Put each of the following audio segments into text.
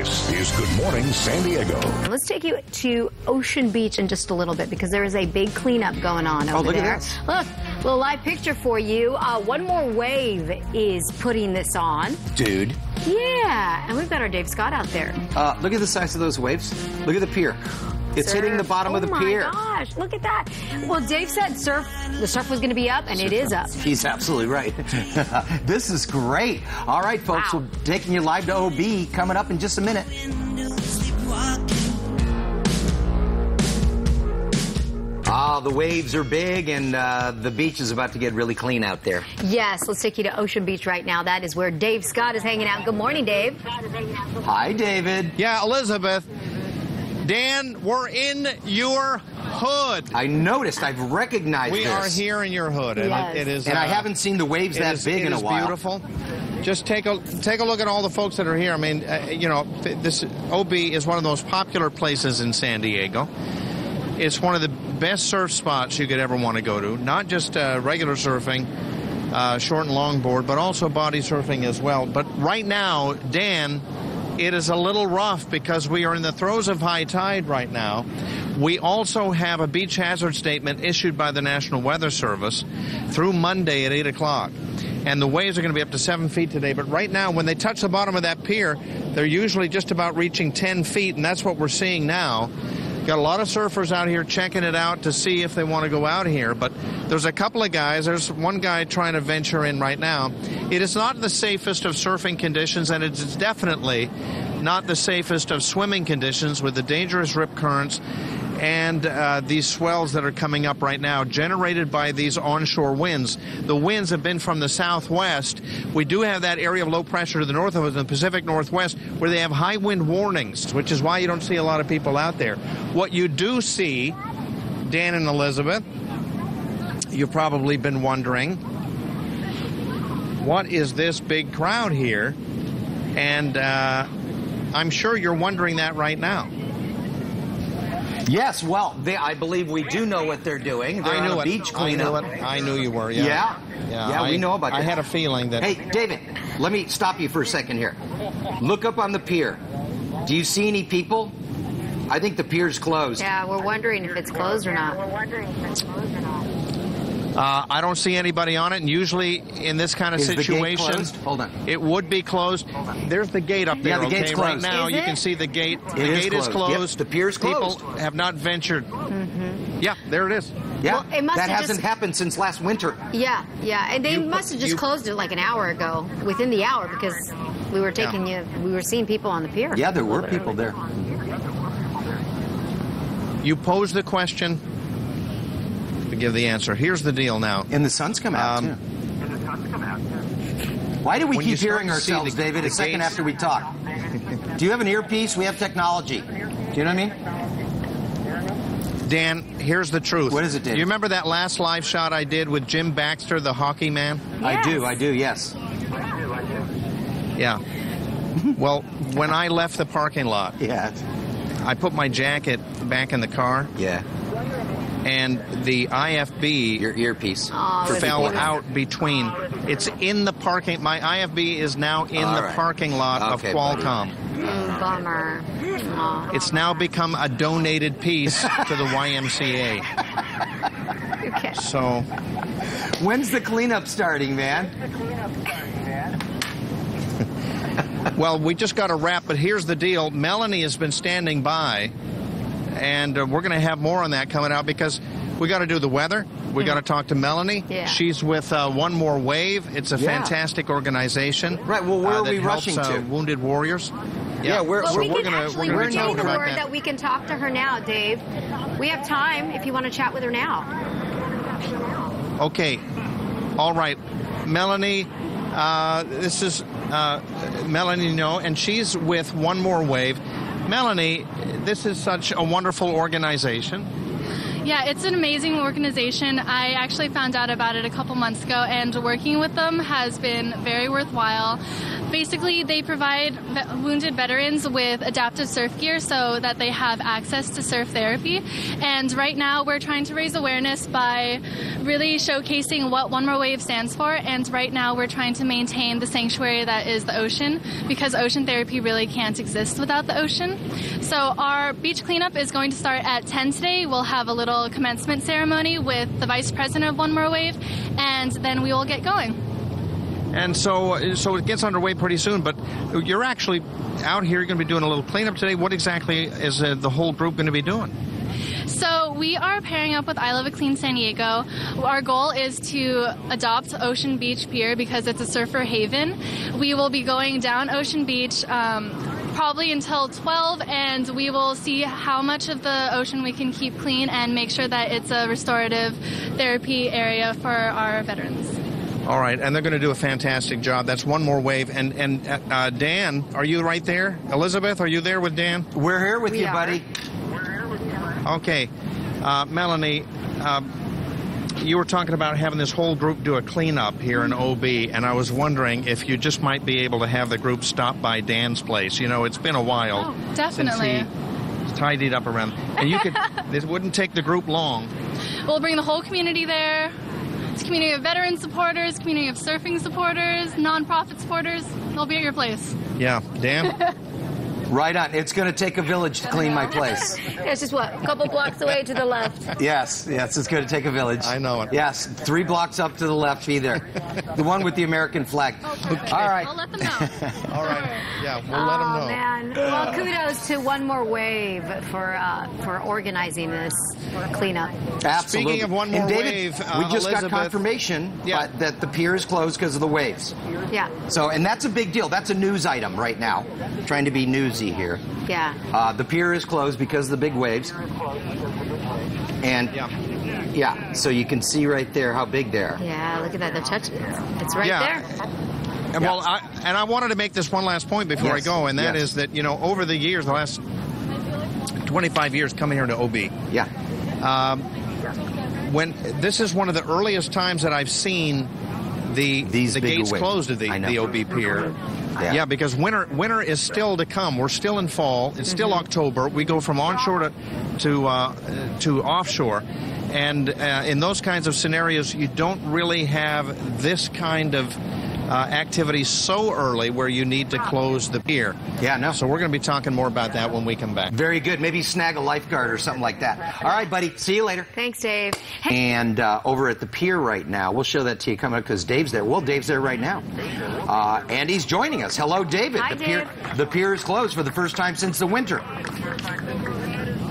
This is Good Morning San Diego. Let's take you to Ocean Beach in just a little bit because there is a big cleanup going on over look there. At this. Look, a little live picture for you. One More Wave is putting this on. Dude. Yeah, and we've got our Dave Scott out there. Look at the size of those waves. Look at the pier. It's hitting the bottom of the pier. Oh my gosh, look at that. Well, Dave said the surf was going to be up, and it is up. He's absolutely right. This is great. All right, folks, Wow. we're taking you live to OB coming up in just a minute. The waves are big, and the beach is about to get really clean out there. Yes, let's take you to Ocean Beach right now. That is where Dave Scott is hanging out. Good morning, Dave. Hi, David. Yeah, Elizabeth. Dan, we're in your hood. I noticed. I've recognized this. We are here in your hood. Yes. And it is. And I haven't seen the waves that big in a while. It is beautiful. Just take a look at all the folks that are here. I mean, you know, this OB is one of the most popular places in San Diego. It's one of the best surf spots you could ever want to go to. Not just regular surfing, short and long board, but also body surfing as well. But right now, Dan, it is a little rough because we are in the throes of high tide right now. We also have a beach hazard statement issued by the National Weather Service through Monday at 8 o'clock. And the waves are going to be up to 7 feet today. But right now, when they touch the bottom of that pier, they're usually just about reaching 10 feet, and that's what we're seeing now. Got a lot of surfers out here checking it out to see if they want to go out here. But there's a couple of guys. There's one guy trying to venture in right now. It is not the safest of surfing conditions, and it's definitely not the safest of swimming conditions with the dangerous rip currents and these swells that are coming up right now, generated by these onshore winds. The winds have been from the southwest. We do have that area of low pressure to the north of us in the Pacific Northwest where they have high wind warnings, which is why you don't see a lot of people out there. What you do see, Dan and Elizabeth, you've probably been wondering, what is this big crowd here? And I'm sure you're wondering that right now. Yes, well, I believe we do know what they're doing. They're on a beach cleanup. I knew you were, yeah. Yeah, we know about that. I had a feeling that... Hey, David, let me stop you for a second here. Look up on the pier. Do you see any people? I think the pier's closed. Yeah, we're wondering if it's closed or not. I don't see anybody on it, and usually in this kind of situation, the gate closed? Hold on. It would be closed. There's the gate up there. Yeah, the gate's closed. Right now, is you it? can see the gate. It The gate is closed. Yep, the pier's closed. People have not ventured. Yeah, there it is. Yeah, Well, it must that have hasn't just- happened since last winter. Yeah, and they must have just closed it like an hour ago, within the hour, because we were we were seeing people on the pier. Yeah, there were people there. You pose the question, we give the answer. Here's the deal now. And the sun's come out, too. Why do we When you keep start hearing to see ourselves, the David, a gates- second after we talk? Do you have an earpiece? We have technology. Do you know what I mean? Dan, here's the truth. What is it, David? You remember that last live shot I did with Jim Baxter, the hockey man? Yes. I do, yes. Yeah. Well, when I left the parking lot, Yeah. I put my jacket back in the car, Yeah. and the IFB Your earpiece. Oh, For fell people. out between. It's in the parking. My IFB is now in All the right. parking lot Okay, of Qualcomm. Bummer. Aw. It's now become a donated piece to the YMCA. Okay. So, When's the cleanup starting, man? well, we just got to wrap, but here's the deal. Melanie has been standing by, and we're going to have more on that coming out because we got to do the weather. We got to talk to Melanie. Yeah. She's with One More Wave. It's a Yeah. fantastic organization. Right, well, where are that we helps, rushing to? Wounded warriors. Yeah, we're Well, we we're can gonna actually be we're talking getting about word that. that we can talk to her now, Dave. We have time if you want to chat with her now. Okay. All right. Melanie, this is Melanie, and she's with One More Wave. Melanie, this is such a wonderful organization. Yeah, it's an amazing organization. I actually found out about it a couple months ago, and working with them has been very worthwhile. Basically, they provide wounded veterans with adaptive surf gear so that they have access to surf therapy. And right now, we're trying to raise awareness by really showcasing what One More Wave stands for. And right now, we're trying to maintain the sanctuary that is the ocean, because ocean therapy really can't exist without the ocean. So our beach cleanup is going to start at 10 today. We'll have a little commencement ceremony with the Vice President of One More Wave, and then we will get going. And so it gets underway pretty soon, but you're actually out here. You're going to be doing a little cleanup today. What exactly is the whole group going to be doing? So we are pairing up with I Love It Clean San Diego. Our goal is to adopt Ocean Beach Pier because it's a surfer haven. We will be going down Ocean Beach probably until 12, and we will see how much of the ocean we can keep clean and make sure that it's a restorative therapy area for our veterans. All right, and they're going to do a fantastic job. That's One More Wave. And Dan, are you right there? Elizabeth, are you there with Dan? We're here with you, buddy. Okay. Melanie, you were talking about having this whole group do a cleanup here in OB, and I was wondering if you just might be able to have the group stop by Dan's place. You know, it's been a while. Oh, definitely. Since he tidied up around. And you could, this wouldn't take the group long. We'll bring the whole community there. It's a community of veteran supporters, community of surfing supporters, nonprofit supporters. They'll be at your place. Yeah. Dan? Right on. It's going to take a village to clean my place. It's just what, a couple blocks away to the left. Yes, it's going to take a village. I know it. Yes, 3 blocks up to the left, be there. The one with the American flag. Okay. All right. I'll let them know. All right. Yeah, we'll let them know. Oh, man. Well, kudos to One More Wave for organizing this cleanup. Absolutely. Speaking of One More and David, Wave, we just Elizabeth, got confirmation that the pier is closed because of the waves. Yeah. So, and that's a big deal. That's a news item right now. Trying to be newsy here. Yeah. The pier is closed because of the big waves. And yeah, so you can see right there how big they are. Yeah, look at that. It's right there. And well, I wanted to make this one last point before I go, and that is that, you know, over the years, the last 25 years coming here to OB. Yeah. When this is one of the earliest times that I've seen the gates closed of the OB pier. Yeah, because winter is still to come. We're still in fall. It's still October. We go from onshore to offshore. And in those kinds of scenarios, you don't really have this kind of activity so early where you need to close the pier. Yeah, no. So we're going to be talking more about that when we come back. Very good. Maybe snag a lifeguard or something like that. All right, buddy. See you later. Thanks, Dave. And over at the pier right now, we'll show that to you coming up because Dave's there. Well, Dave's there right now. And he's joining us. Hello, David. Hi, Dave. The pier is closed for the first time since the winter.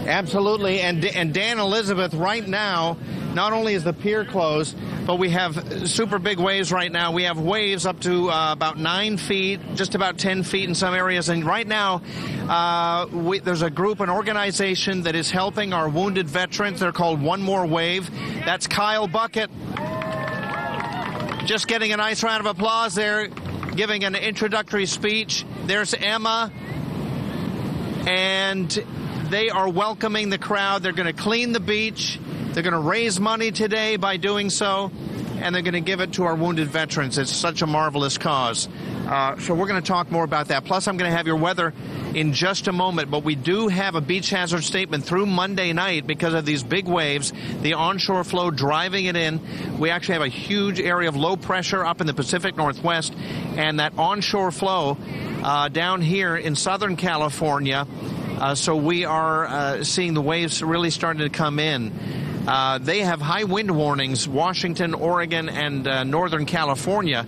Absolutely. And Dan, Elizabeth, right now, not only is the pier closed, but we have super big waves right now. We have waves up to about 9 feet, just about 10 feet in some areas. And right now, there's a group, an organization that is helping our wounded veterans. They're called One More Wave. That's Kyle Bucket. Just getting a nice round of applause there, giving an introductory speech. There's Emma. And they are welcoming the crowd. They're going to clean the beach. They're going to raise money today by doing so, and they're going to give it to our wounded veterans. It's such a marvelous cause. So we're going to talk more about that. Plus, I'm going to have your weather in just a moment, but we do have a beach hazard statement through Monday night because of these big waves, the onshore flow driving it in. We actually have a huge area of low pressure up in the Pacific Northwest, and that onshore flow down here in Southern California. So we are seeing the waves really starting to come in. They have high wind warnings, Washington, Oregon, and Northern California.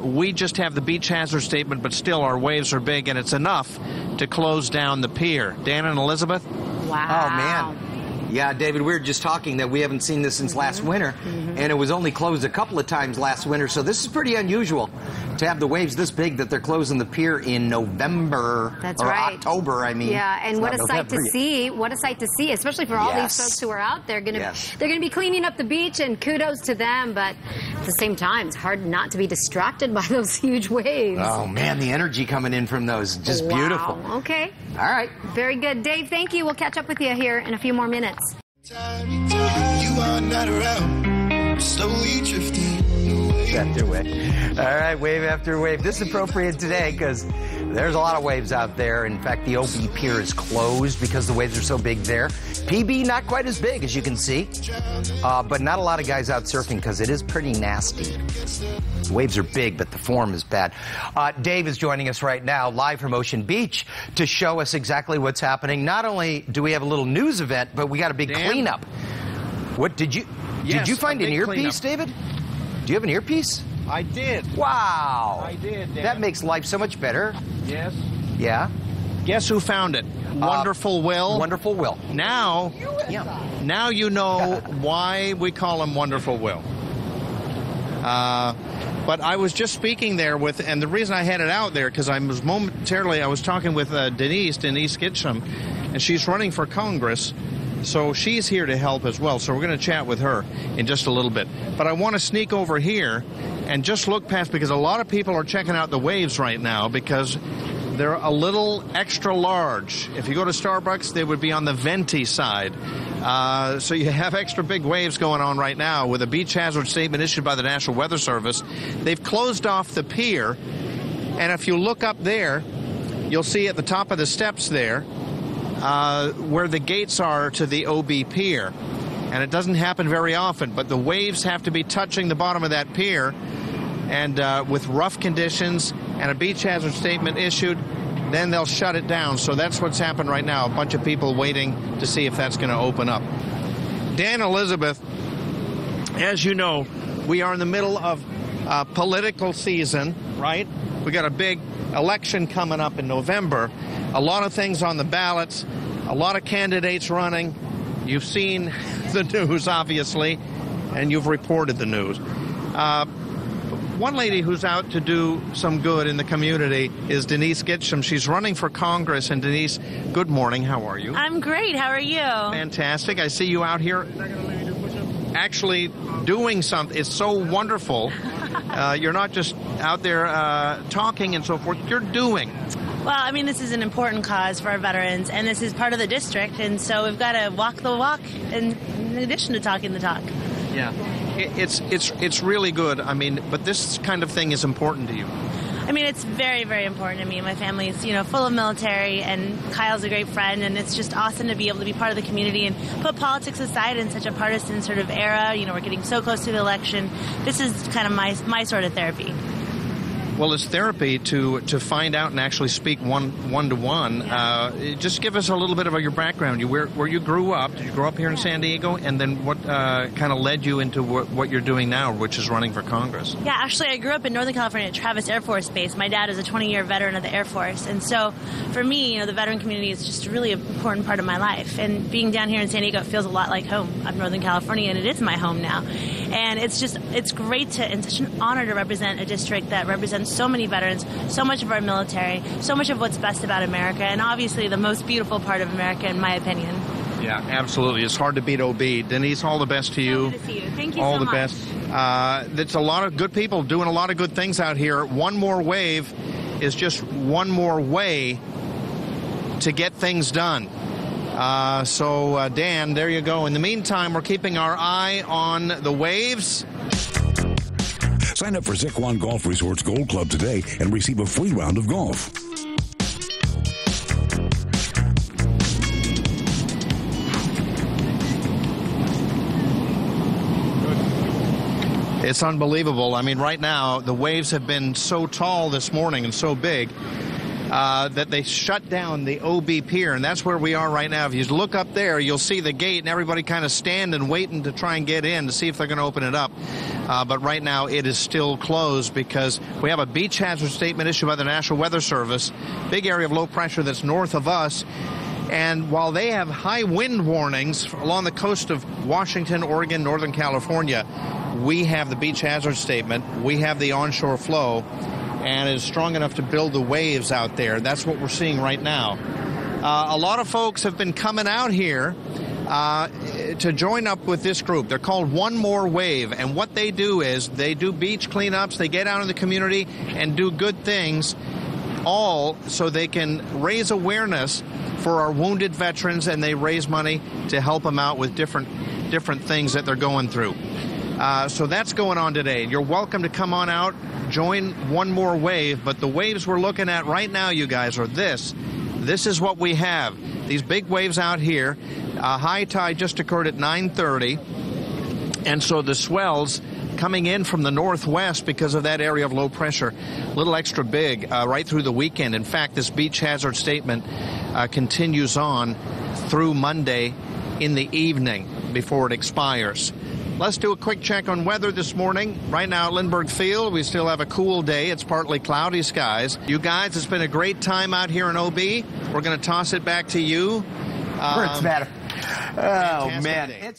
We just have the beach hazard statement, but still our waves are big, and it's enough to close down the pier. Dan and Elizabeth? Wow. Oh, man. Yeah, David, we were just talking that we haven't seen this since last winter, and it was only closed a couple of times last winter, so this is pretty unusual to have the waves this big that they're closing the pier in November. That's or right. October, I mean. Yeah, and what a sight to see. What a sight to see, especially for all these folks who are out there. They're going to be cleaning up the beach, and kudos to them, but at the same time, it's hard not to be distracted by those huge waves. Oh, man, the energy coming in from those, just beautiful. Okay. All right. Very good. Dave, thank you. We'll catch up with you here in a few more minutes. You are not around, slowly drifting away. after wave. All right, wave after wave. This is appropriate today because there's a lot of waves out there. In fact, the OB Pier is closed because the waves are so big there. PB, not quite as big, as you can see. But not a lot of guys out surfing because it is pretty nasty. The waves are big, but the form is bad. Dave is joining us right now, live from Ocean Beach, to show us exactly what's happening. Not only do we have a little news event, but we got a big cleanup. What did you... Yes, did you find an earpiece, cleanup. David? Do you have an earpiece? I did. Wow. I did, Dan. That makes life so much better. Yes. Yeah. Guess who found it? Wonderful Will. Wonderful Will. Now you know why we call him Wonderful Will. But I was just speaking there with, and the reason I had it out there, because I was talking with Denise Gitcham, and she's running for Congress. So she's here to help as well. So we're going to chat with her in just a little bit. But I want to sneak over here and just look past, because a lot of people are checking out the waves right now because they're a little extra large. If you go to Starbucks, they would be on the venti side. So you have extra big waves going on right now with a beach hazard statement issued by the National Weather Service. They've closed off the pier. And if you look up there, you'll see at the top of the steps there, where the gates are to the OB Pier. And it doesn't happen very often, but the waves have to be touching the bottom of that pier. And with rough conditions and a beach hazard statement issued, then they'll shut it down. So that's what's happened right now. A bunch of people waiting to see if that's going to open up. Dan, Elizabeth, as you know, we are in the middle of political season, right? We got a big election coming up in November. A lot of things on the ballots, a lot of candidates running. You've seen the news, obviously, and you've reported the news. One lady who's out to do some good in the community is Denise Gitcham. She's running for Congress. And Denise, good morning. How are you? I'm great. How are you? Fantastic. I see you out here actually doing something. It's so wonderful. You're not just out there talking and so forth. You're doing. Well, I mean, this is an important cause for our veterans, and this is part of the district, and so we've got to walk the walk in addition to talking the talk. Yeah. It's really good. I mean, but this kind of thing is important to you. I mean, it's very, very important to me. My family's, full of military, and Kyle's a great friend, and it's just awesome to be able to be part of the community and put politics aside in such a partisan sort of era. We're getting so close to the election. This is kind of my sort of therapy. Well, it's therapy to find out and actually speak one-to-one. Yeah. Just give us a little bit of your background. Where you grew up. Did you grow up here in San Diego? And then what kind of led you into what you're doing now, which is running for Congress? Yeah, actually, I grew up in Northern California at Travis Air Force Base. My dad is a 20-year veteran of the Air Force. And so for me, the veteran community is just a really important part of my life. And being down here in San Diego, it feels a lot like home. I'm Northern California, and it is my home now. And it's great and such an honor to represent a district that represents so many veterans, so much of our military, so much of what's best about America, and obviously the most beautiful part of America, in my opinion. Yeah, absolutely. It's hard to beat OB. Denise, all the best to you. So good to see you. Thank you all so the much. best. There's a lot of good people doing a lot of good things out here. One more wave is just one more way to get things done. So, Dan, there you go. In the meantime, we're keeping our eye on the waves. Sign up for Zikwan Golf Resorts Gold Club today and receive a free round of golf. It's unbelievable. I mean, right now, the waves have been so tall this morning and so big that they shut down the OB Pier, and that's where we are right now. If you look up there, you'll see the gate, and everybody kind of standing, waiting to try and get in to see if they're going to open it up. But right now, it is still closed because we have a beach hazard statement issued by the National Weather Service, big area of low pressure that's north of us. And while they have high wind warnings along the coast of Washington, Oregon, Northern California, we have the beach hazard statement. We have the onshore flow. And it is strong enough to build the waves out there. That's what we're seeing right now. A lot of folks have been coming out here to join up with this group. They're called One More Wave. And what they do is they do beach cleanups. They get out in the community and do good things, all so they can raise awareness for our wounded veterans, and they raise money to help them out with different things that they're going through. So that's going on today. You're welcome to come on out, join one more wave, but the waves we're looking at right now, you guys, are this. This is what we have. These big waves out here. High tide just occurred at 9:30, and so the swells coming in from the northwest because of that area of low pressure, a little extra big right through the weekend. In fact, this beach hazard statement continues on through Monday in the evening before it expires. Let's do a quick check on weather this morning. Right now at Lindbergh Field, we still have a cool day. It's partly cloudy skies. You guys, it's been a great time out here in OB. We're going to toss it back to you. Words matter. Oh, man.